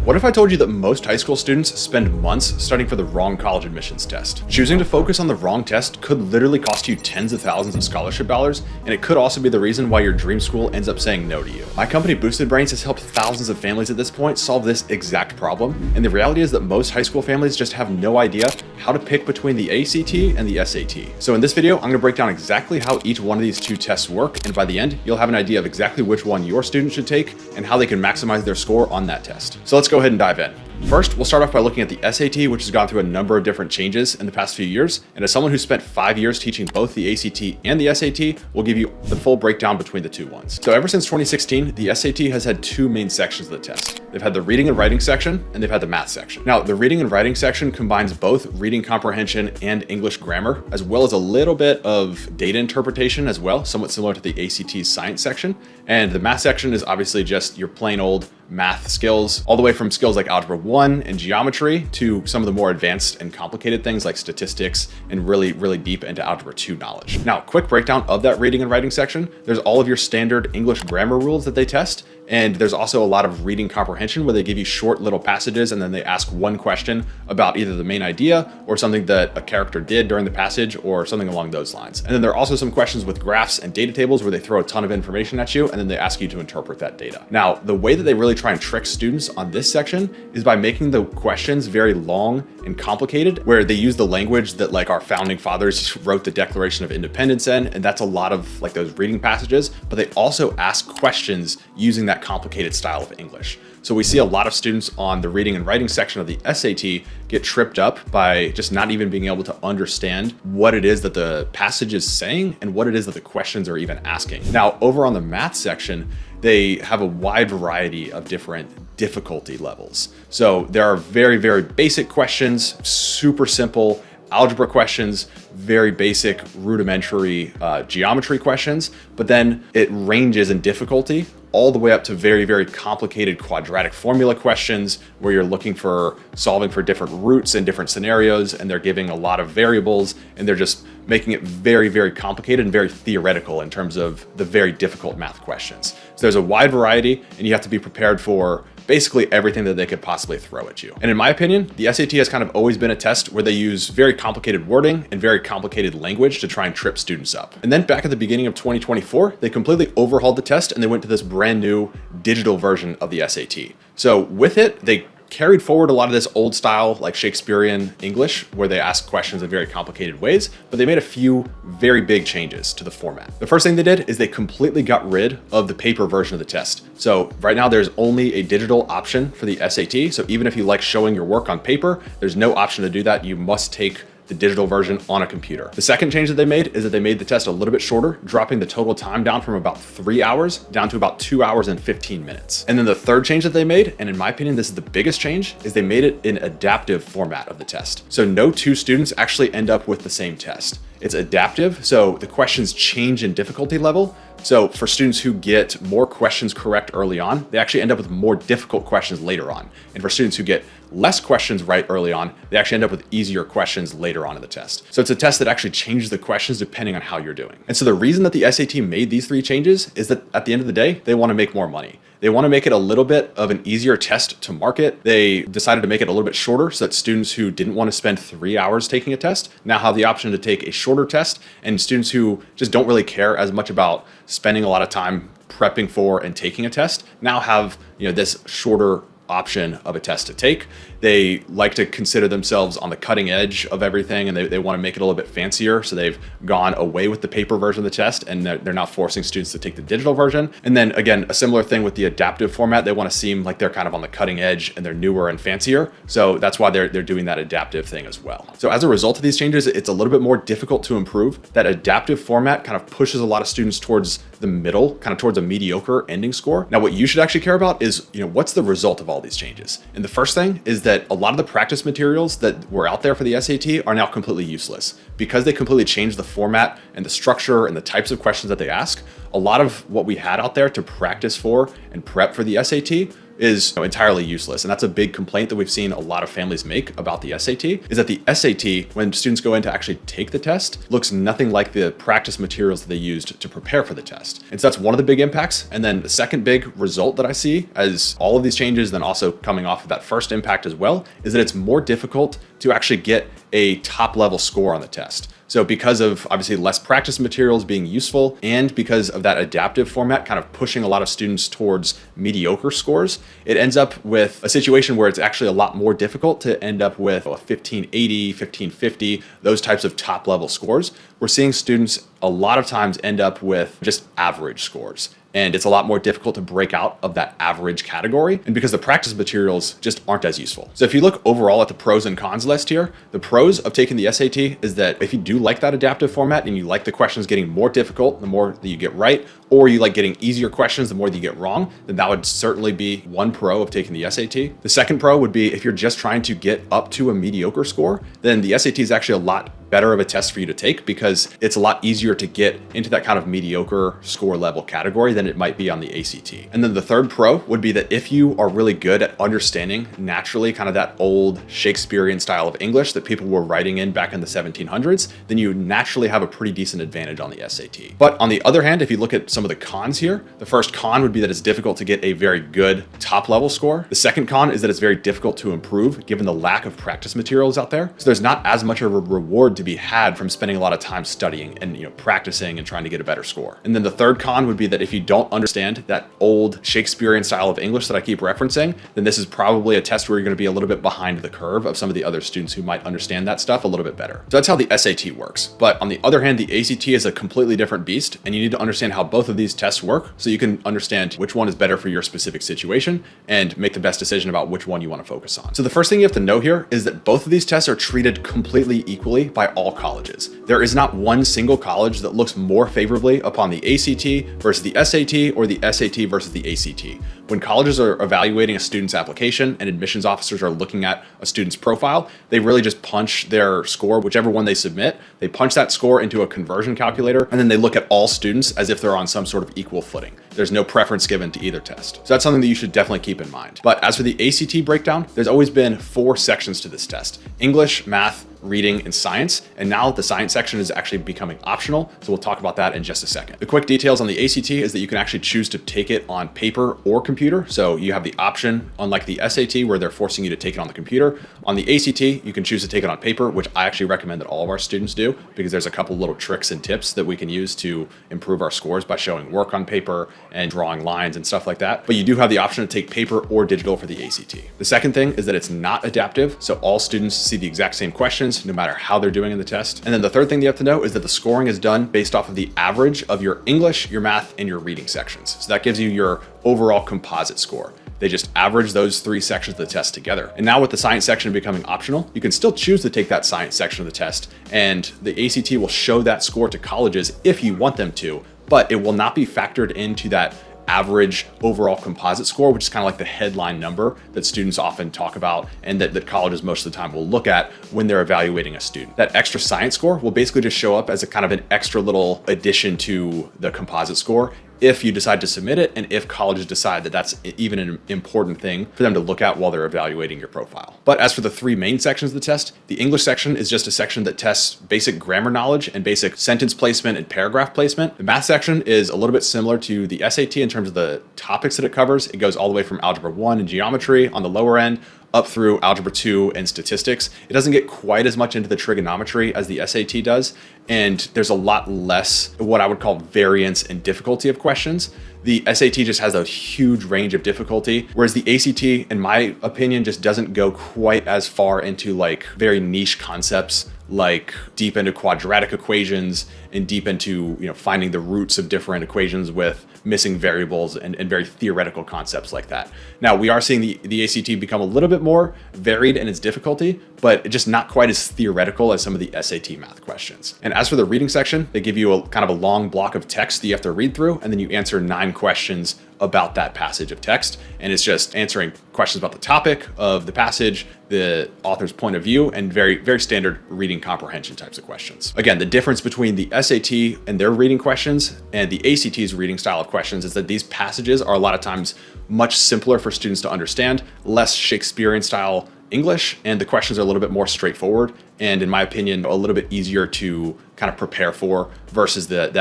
What if I told you that most high school students spend months studying for the wrong college admissions test? Choosing to focus on the wrong test could literally cost you tens of thousands of scholarship dollars, and it could also be the reason why your dream school ends up saying no to you. My company Boosted Brains has helped thousands of families at this point solve this exact problem, and the reality is that most high school families just have no idea how to pick between the ACT and the SAT. So in this video, I'm going to break down exactly how each one of these two tests work, and by the end, you'll have an idea of exactly which one your student should take and how they can maximize their score on that test. So let's go ahead and dive in. First, we'll start off by looking at the SAT, which has gone through a number of different changes in the past few years. And as someone who spent 5 years teaching both the ACT and the SAT, we'll give you the full breakdown between the two ones. So ever since 2016, the SAT has had two main sections of the test. They've had the reading and writing section, and they've had the math section. Now, the reading and writing section combines both reading comprehension and English grammar, as well as a little bit of data interpretation as well, somewhat similar to the ACT's science section. And the math section is obviously just your plain old math skills, all the way from skills like Algebra 1 and geometry to some of the more advanced and complicated things like statistics and really deep into Algebra 2 knowledge. Now, quick breakdown of that reading and writing section. There's all of your standard English grammar rules that they test. And there's also a lot of reading comprehension where they give you short little passages and then they ask one question about either the main idea or something that a character did during the passage or something along those lines. And then there are also some questions with graphs and data tables where they throw a ton of information at you and then they ask you to interpret that data. Now, the way that they really try and trick students on this section is by making the questions very long and complicated, where they use the language that like our founding fathers wrote the Declaration of Independence in, and that's a lot of like those reading passages, but they also ask questions using that complicated style of English. So we see a lot of students on the reading and writing section of the SAT get tripped up by just not even being able to understand what it is that the passage is saying and what it is that the questions are even asking. Now, over on the math section, they have a wide variety of different difficulty levels. So there are very basic questions, super simple algebra questions, very basic rudimentary geometry questions, but then it ranges in difficulty all the way up to very complicated quadratic formula questions where you're looking for solving for different roots in different scenarios, and they're giving a lot of variables and they're just making it very complicated and very theoretical in terms of the very difficult math questions. So there's a wide variety and you have to be prepared for basically everything that they could possibly throw at you. And in my opinion, the SAT has kind of always been a test where they use very complicated wording and very complicated language to try and trip students up. And then back at the beginning of 2024, they completely overhauled the test and they went to this brand new digital version of the SAT. So with it, they carried forward a lot of this old style, like Shakespearean English, where they ask questions in very complicated ways, but they made a few very big changes to the format. The first thing they did is they completely got rid of the paper version of the test. So right now there's only a digital option for the SAT. So even if you like showing your work on paper, there's no option to do that. You must take the digital version on a computer. The second change that they made is that they made the test a little bit shorter, dropping the total time down from about 3 hours down to about 2 hours and 15 minutes. And then the third change that they made, and in my opinion, this is the biggest change, is they made it an adaptive format of the test. So no two students actually end up with the same test. It's adaptive, so the questions change in difficulty level. So for students who get more questions correct early on, they actually end up with more difficult questions later on. And for students who get less questions right early on, they actually end up with easier questions later on in the test. So it's a test that actually changes the questions depending on how you're doing. And so the reason that the SAT made these three changes is that at the end of the day, they want to make more money. They want to make it a little bit of an easier test to market. They decided to make it a little bit shorter so that students who didn't want to spend 3 hours taking a test now have the option to take a shorter test, and students who just don't really care as much about spending a lot of time prepping for and taking a test now have, this shorter option of a test to take. They like to consider themselves on the cutting edge of everything, and they want to make it a little bit fancier. So they've gone away with the paper version of the test, and they're not forcing students to take the digital version. And then again, a similar thing with the adaptive format. They want to seem like they're kind of on the cutting edge and they're newer and fancier. So that's why they're doing that adaptive thing as well. So as a result of these changes, it's a little bit more difficult to improve. That adaptive format kind of pushes a lot of students towards the middle, kind of towards a mediocre ending score. Now, what you should actually care about is, what's the result of all these changes? And the first thing is that a lot of the practice materials that were out there for the SAT are now completely useless because they completely changed the format and the structure and the types of questions that they ask. A lot of what we had out there to practice for and prep for the SAT is entirely useless. And that's a big complaint that we've seen a lot of families make about the SAT, is that the SAT, when students go in to actually take the test, looks nothing like the practice materials that they used to prepare for the test. And so that's one of the big impacts. And then the second big result that I see as all of these changes, then also coming off of that first impact as well, is that it's more difficult to actually get a top level score on the test. So because of obviously less practice materials being useful, and because of that adaptive format kind of pushing a lot of students towards mediocre scores, it ends up with a situation where it's actually a lot more difficult to end up with a 1580, 1550, those types of top level scores. We're seeing students a lot of times end up with just average scores. And it's a lot more difficult to break out of that average category, and because the practice materials just aren't as useful. So if you look overall at the pros and cons list here, the pros of taking the SAT is that if you do like that adaptive format and you like the questions getting more difficult the more that you get right, or you like getting easier questions the more that you get wrong, then that would certainly be one pro of taking the SAT. The second pro would be if you're just trying to get up to a mediocre score, then the SAT is actually a lot better of a test for you to take because it's a lot easier to get into that kind of mediocre score level category than it might be on the ACT. And then the third pro would be that if you are really good at understanding naturally kind of that old Shakespearean style of English that people were writing in back in the 1700s, then you naturally have a pretty decent advantage on the SAT. But on the other hand, if you look at some of the cons here, the first con would be that it's difficult to get a very good top level score. The second con is that it's very difficult to improve given the lack of practice materials out there. So there's not as much of a reward to be had from spending a lot of time studying and practicing and trying to get a better score. And then the third con would be that if you don't understand that old Shakespearean style of English that I keep referencing, then this is probably a test where you're going to be a little bit behind the curve of some of the other students who might understand that stuff a little bit better. So that's how the SAT works. But on the other hand, the ACT is a completely different beast, and you need to understand how both of these tests work so you can understand which one is better for your specific situation and make the best decision about which one you want to focus on. So the first thing you have to know here is that both of these tests are treated completely equally by all colleges. There is not one single college that looks more favorably upon the ACT versus the SAT or the SAT versus the ACT. When colleges are evaluating a student's application and admissions officers are looking at a student's profile, they really just punch their score, whichever one they submit, they punch that score into a conversion calculator, and then they look at all students as if they're on some sort of equal footing. There's no preference given to either test. So that's something that you should definitely keep in mind. But as for the ACT breakdown, there's always been 4 sections to this test: English, math, reading, and science. And now the science section is actually becoming optional. So we'll talk about that in just a second. The quick details on the ACT is that you can actually choose to take it on paper or computer. So you have the option, unlike the SAT, where they're forcing you to take it on the computer. On the ACT, you can choose to take it on paper, which I actually recommend that all of our students do, because there's a couple little tricks and tips that we can use to improve our scores by showing work on paper and drawing lines and stuff like that. But you do have the option to take paper or digital for the ACT. The second thing is that it's not adaptive. So all students see the exact same questions, no matter how they're doing in the test. And then the third thing you have to know is that the scoring is done based off of the average of your English, your math, and your reading sections. So that gives you your overall composite score. They just average those 3 sections of the test together. And now with the science section becoming optional, you can still choose to take that science section of the test, and the ACT will show that score to colleges if you want them to, but it will not be factored into that average overall composite score, which is kind of like the headline number that students often talk about and that colleges most of the time will look at when they're evaluating a student. That extra science score will basically just show up as a kind of an extra little addition to the composite score if you decide to submit it, and if colleges decide that that's even an important thing for them to look at while they're evaluating your profile. But as for the 3 main sections of the test, the English section is just a section that tests basic grammar knowledge and basic sentence placement and paragraph placement. The math section is a little bit similar to the SAT in terms of the topics that it covers. It goes all the way from Algebra 1 and geometry on the lower end up through Algebra 2 and statistics. It doesn't get quite as much into the trigonometry as the SAT does, and there's a lot less what I would call variance and difficulty of questions. The SAT just has a huge range of difficulty, whereas the ACT, in my opinion, just doesn't go quite as far into like very niche concepts, like deep into quadratic equations and deep into finding the roots of different equations with missing variables and very theoretical concepts like that. Now, we are seeing the ACT become a little bit more varied in its difficulty, but it's just not quite as theoretical as some of the SAT math questions. And as for the reading section, they give you a kind of a long block of text that you have to read through, and then you answer 9 questions about that passage of text. And it's just answering questions about the topic of the passage, the author's point of view, and very, very standard reading comprehension types of questions. Again, the difference between the SAT and their reading questions and the ACT's reading style of questions is that these passages are a lot of times much simpler for students to understand, less Shakespearean style English, and the questions are a little bit more straightforward and, in my opinion, a little bit easier to kind of prepare for versus that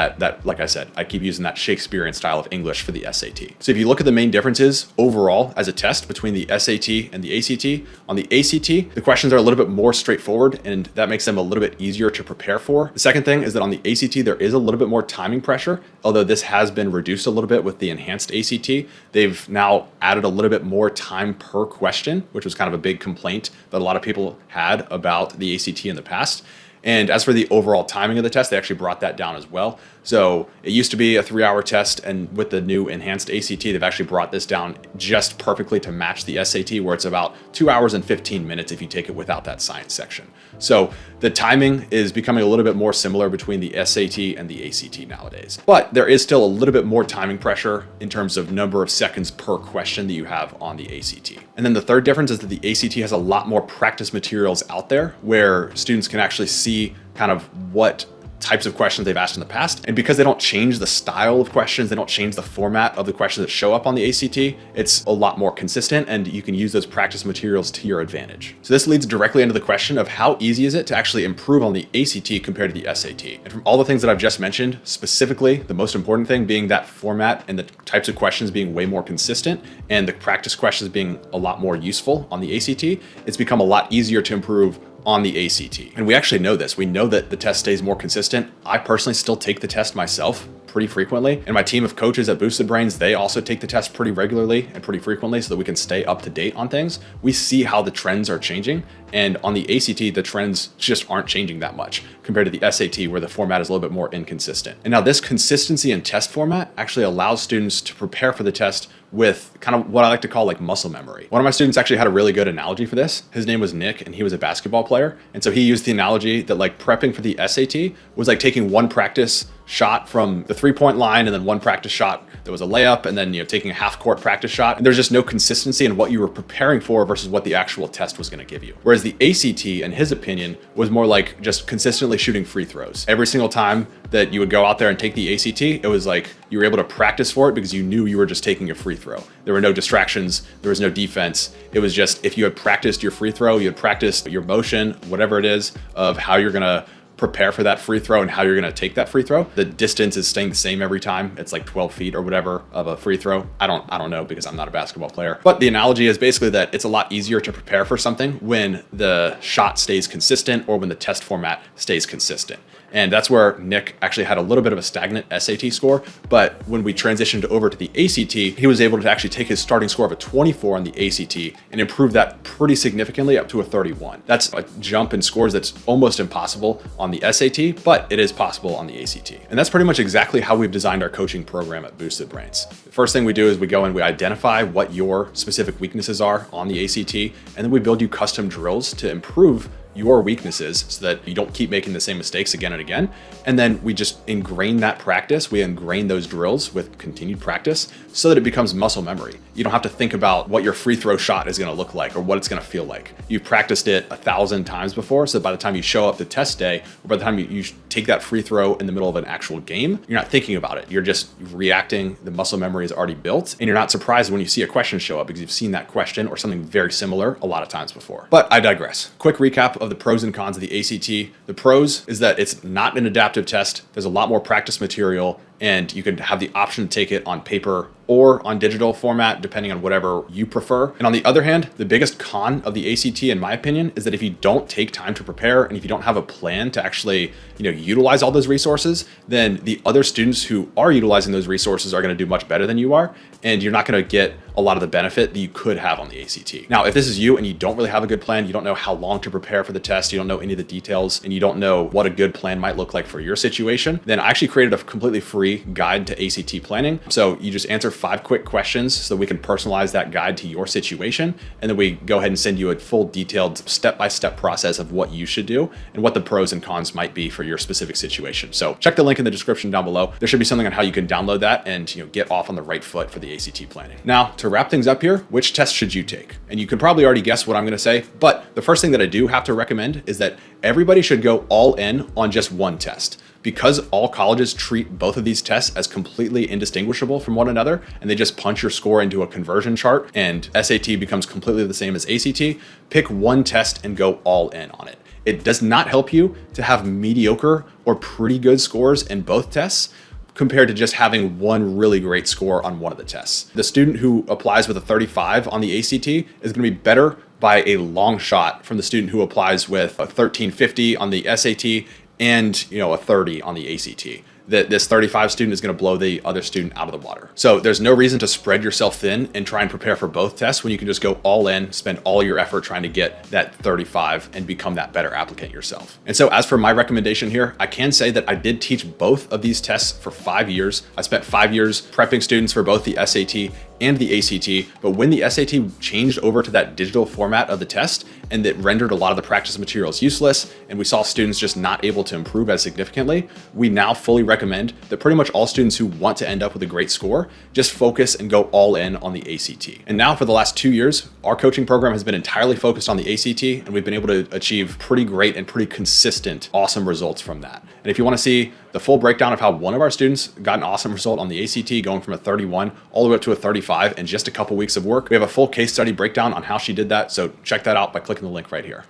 like I said, I keep using that Shakespearean style of English for the SAT. So if you look at the main differences overall as a test between the SAT and the ACT, on the ACT, the questions are a little bit more straightforward, and that makes them a little bit easier to prepare for. The second thing is that on the ACT, there is a little bit more timing pressure, although this has been reduced a little bit with the enhanced ACT. They've now added a little bit more time per question, which was kind of a big complaint that a lot of people had about the ACT in the past. And as for the overall timing of the test, they actually brought that down as well. So it used to be a 3-hour test, and with the new enhanced ACT, they've actually brought this down just perfectly to match the SAT, where it's about 2 hours and 15 minutes if you take it without that science section. So the timing is becoming a little bit more similar between the SAT and the ACT nowadays. But there is still a little bit more timing pressure in terms of number of seconds per question that you have on the ACT. And then the third difference is that the ACT has a lot more practice materials out there where students can actually see kind of what types of questions they've asked in the past. And because they don't change the style of questions, they don't change the format of the questions that show up on the ACT, it's a lot more consistent, and you can use those practice materials to your advantage. So this leads directly into the question of how easy is it to actually improve on the ACT compared to the SAT? And from all the things that I've just mentioned, specifically, the most important thing being that format and the types of questions being way more consistent and the practice questions being a lot more useful on the ACT, it's become a lot easier to improve on the ACT. And we actually know this. We know that the test stays more consistent. I personally still take the test myself pretty frequently. And my team of coaches at Boosted Brains, they also take the test pretty regularly and pretty frequently so that we can stay up to date on things. We see how the trends are changing. And on the ACT, the trends just aren't changing that much compared to the SAT, where the format is a little bit more inconsistent. And now this consistency in test format actually allows students to prepare for the test with kind of what I like to call like muscle memory. One of my students actually had a really good analogy for this. His name was Nick, and he was a basketball player. And so he used the analogy that like prepping for the SAT was like taking one practice shot from the 3-point line and then one practice shot that was a layup, and then taking a half-court practice shot. And there's just no consistency in what you were preparing for versus what the actual test was going to give you. Whereas the ACT, in his opinion, was more like just consistently shooting free throws. Every single time that you would go out there and take the ACT, it was like you were able to practice for it because you knew you were just taking a free throw. There were no distractions, there was no defense. It was just, if you had practiced your free throw, you had practiced your motion, whatever it is, of how you're gonna prepare for that free throw and how you're gonna take that free throw. The distance is staying the same every time. It's like 12 feet or whatever of a free throw. I don't know because I'm not a basketball player. But the analogy is basically that it's a lot easier to prepare for something when the shot stays consistent or when the test format stays consistent. And that's where Nick actually had a little bit of a stagnant SAT score. But when we transitioned over to the ACT, he was able to actually take his starting score of a 24 on the ACT and improve that pretty significantly up to a 31. That's a jump in scores that's almost impossible on the SAT, but it is possible on the ACT. And that's pretty much exactly how we've designed our coaching program at Boosted Brains. The first thing we do is we go and we identify what your specific weaknesses are on the ACT, and then we build you custom drills to improve your weaknesses so that you don't keep making the same mistakes again and again. And then we just ingrain that practice. We ingrain those drills with continued practice so that it becomes muscle memory. You don't have to think about what your free throw shot is going to look like or what it's going to feel like. You've practiced it 1,000 times before, so that by the time you show up to test day, or by the time you take that free throw in the middle of an actual game, you're not thinking about it. You're just reacting. The muscle memory is already built, and you're not surprised when you see a question show up because you've seen that question or something very similar a lot of times before. But I digress. Quick recap of the pros and cons of the ACT. The pros is that it's not an adaptive test. There's a lot more practice material, and you can have the option to take it on paper or on digital format, depending on whatever you prefer. And on the other hand, the biggest con of the ACT, in my opinion, is that if you don't take time to prepare and if you don't have a plan to actually, utilize all those resources, then the other students who are utilizing those resources are going to do much better than you are, and you're not going to get a lot of the benefit that you could have on the ACT. Now, if this is you and you don't really have a good plan, you don't know how long to prepare for the test, you don't know any of the details, and you don't know what a good plan might look like for your situation, then I actually created a completely free free guide to ACT planning. So you just answer 5 quick questions so we can personalize that guide to your situation. And then we go ahead and send you a full detailed step-by-step process of what you should do and what the pros and cons might be for your specific situation. So check the link in the description down below. There should be something on how you can download that and get off on the right foot for the ACT planning. Now, to wrap things up here, which test should you take? And you can probably already guess what I'm going to say, but the first thing that I do have to recommend is that everybody should go all in on just one test. Because all colleges treat both of these tests as completely indistinguishable from one another, and they just punch your score into a conversion chart and SAT becomes completely the same as ACT, pick one test and go all in on it. It does not help you to have mediocre or pretty good scores in both tests compared to just having one really great score on one of the tests. The student who applies with a 35 on the ACT is going to be better by a long shot from the student who applies with a 1350 on the SAT and a 30 on the ACT. This 35 student is going to blow the other student out of the water. So there's no reason to spread yourself thin and try and prepare for both tests when you can just go all in, spend all your effort trying to get that 35 and become that better applicant yourself. And so as for my recommendation here, I can say that I did teach both of these tests for 5 years. I spent 5 years prepping students for both the SAT and the ACT, but when the SAT changed over to that digital format of the test and it rendered a lot of the practice materials useless and we saw students just not able to improve as significantly, we now fully recommend that pretty much all students who want to end up with a great score just focus and go all in on the ACT. And now for the last 2 years, our coaching program has been entirely focused on the ACT and we've been able to achieve pretty great and pretty consistent, awesome results from that. And if you want to see the full breakdown of how one of our students got an awesome result on the ACT going from a 31 all the way up to a 35 in just a couple weeks of work, we have a full case study breakdown on how she did that. So check that out by clicking the link right here.